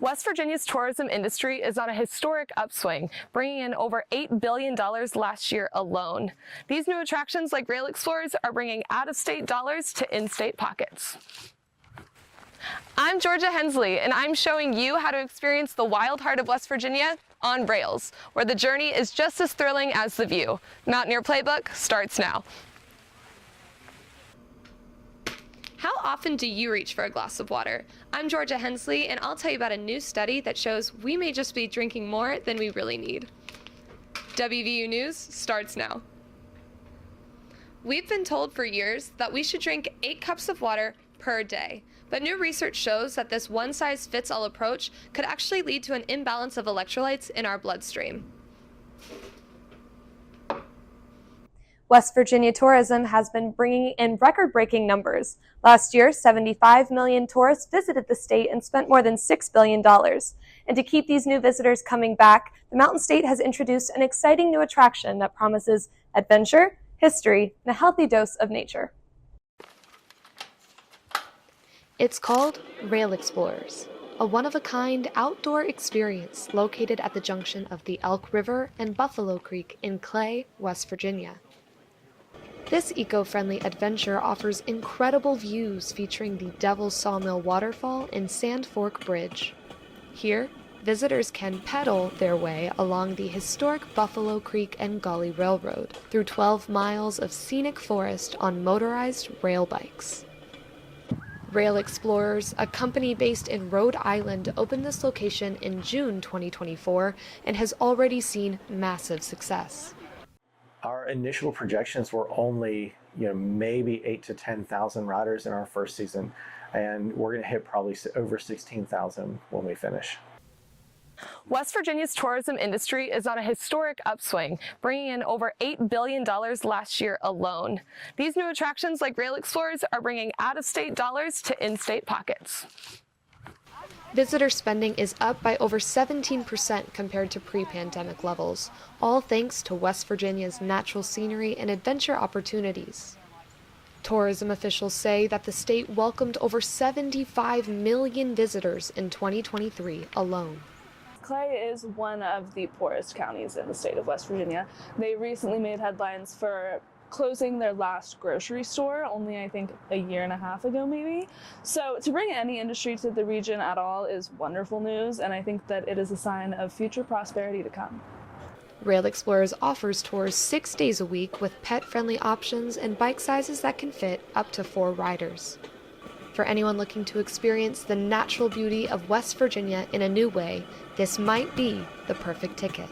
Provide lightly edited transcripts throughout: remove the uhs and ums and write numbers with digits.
West Virginia's tourism industry is on a historic upswing, bringing in over $8 billion last year alone. These new attractions like Rail Explorers are bringing out-of-state dollars to in-state pockets. I'm Georgia Hensley, and I'm showing you how to experience the wild heart of West Virginia on rails, where the journey is just as thrilling as the view. Mountaineer Playbook starts now. How often do you reach for a glass of water? I'm Georgia Hensley, and I'll tell you about a new study that shows we may just be drinking more than we really need. WVU News starts now. We've been told for years that we should drink 8 cups of water per day, but new research shows that this one-size-fits-all approach could actually lead to an imbalance of electrolytes in our bloodstream. West Virginia tourism has been bringing in record-breaking numbers. Last year, 75 million tourists visited the state and spent more than $6 billion. And to keep these new visitors coming back, the Mountain State has introduced an exciting new attraction that promises adventure, history, and a healthy dose of nature. It's called Rail Explorers, a one-of-a-kind outdoor experience located at the junction of the Elk River and Buffalo Creek in Clay, West Virginia. This eco-friendly adventure offers incredible views featuring the Devil's Sawmill Waterfall and Sand Fork Bridge. Here, visitors can pedal their way along the historic Buffalo Creek and Gully Railroad through 12 miles of scenic forest on motorized rail bikes. Rail Explorers, a company based in Rhode Island, opened this location in June 2024 and has already seen massive success. Our initial projections were only, maybe 8,000 to 10,000 riders in our first season, and we're going to hit probably over 16,000 when we finish. West Virginia's tourism industry is on a historic upswing, bringing in over $8 billion last year alone. These new attractions like Rail Explorers are bringing out-of-state dollars to in-state pockets. Visitor spending is up by over 17% compared to pre-pandemic levels, all thanks to West Virginia's natural scenery and adventure opportunities. Tourism officials say that the state welcomed over 75 million visitors in 2023 alone. Clay is one of the poorest counties in the state of West Virginia. They recently made headlines for closing their last grocery store, only I think a year and a half ago maybe. So to bring any industry to the region at all is wonderful news, and I think that it is a sign of future prosperity to come. Rail Explorers offers tours 6 days a week with pet-friendly options and bike sizes that can fit up to 4 riders. For anyone looking to experience the natural beauty of West Virginia in a new way, this might be the perfect ticket.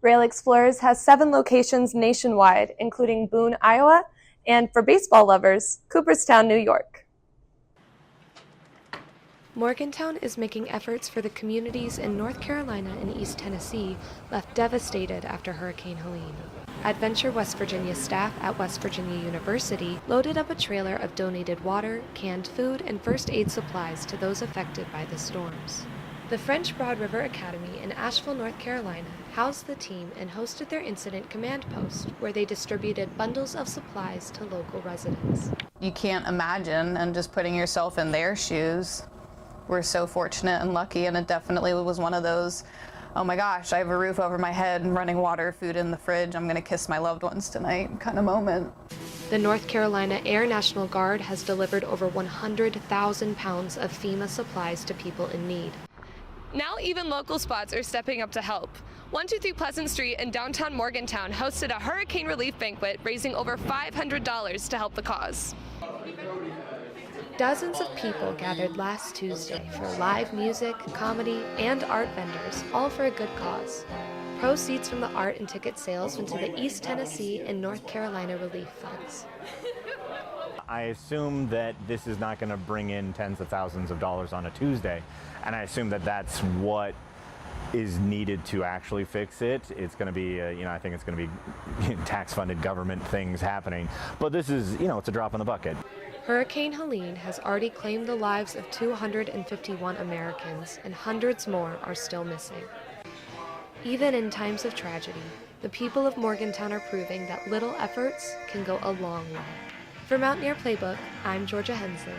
Rail Explorers has 7 locations nationwide, including Boone, Iowa, and for baseball lovers, Cooperstown, New York. Morgantown is making efforts for the communities in North Carolina and East Tennessee left devastated after Hurricane Helene. Adventure West Virginia staff at West Virginia University loaded up a trailer of donated water, canned food, and first aid supplies to those affected by the storms. The French Broad River Academy in Asheville, North Carolina, housed the team and hosted their incident command post, where they distributed bundles of supplies to local residents. You can't imagine, and just putting yourself in their shoes, we're so fortunate and lucky, and it definitely was one of those, oh my gosh, I have a roof over my head and running water, food in the fridge, I'm gonna kiss my loved ones tonight kind of moment. The North Carolina Air National Guard has delivered over 100,000 pounds of FEMA supplies to people in need. Now even local spots are stepping up to help. 123 Pleasant Street in downtown Morgantown hosted a hurricane relief banquet, raising over $500 to help the cause. Dozens of people gathered last Tuesday for live music, comedy, and art vendors, all for a good cause. Proceeds from the art and ticket sales went to the East Tennessee and North Carolina relief funds. I assume that this is not going to bring in tens of thousands of dollars on a Tuesday, and I assume that that's what is needed to actually fix it. It's going to be, I think it's going to be tax-funded government things happening, but this is, it's a drop in the bucket. Hurricane Helene has already claimed the lives of 251 Americans, and hundreds more are still missing. Even in times of tragedy, the people of Morgantown are proving that little efforts can go a long way. For Mountaineer Playbook, I'm Georgia Hensley.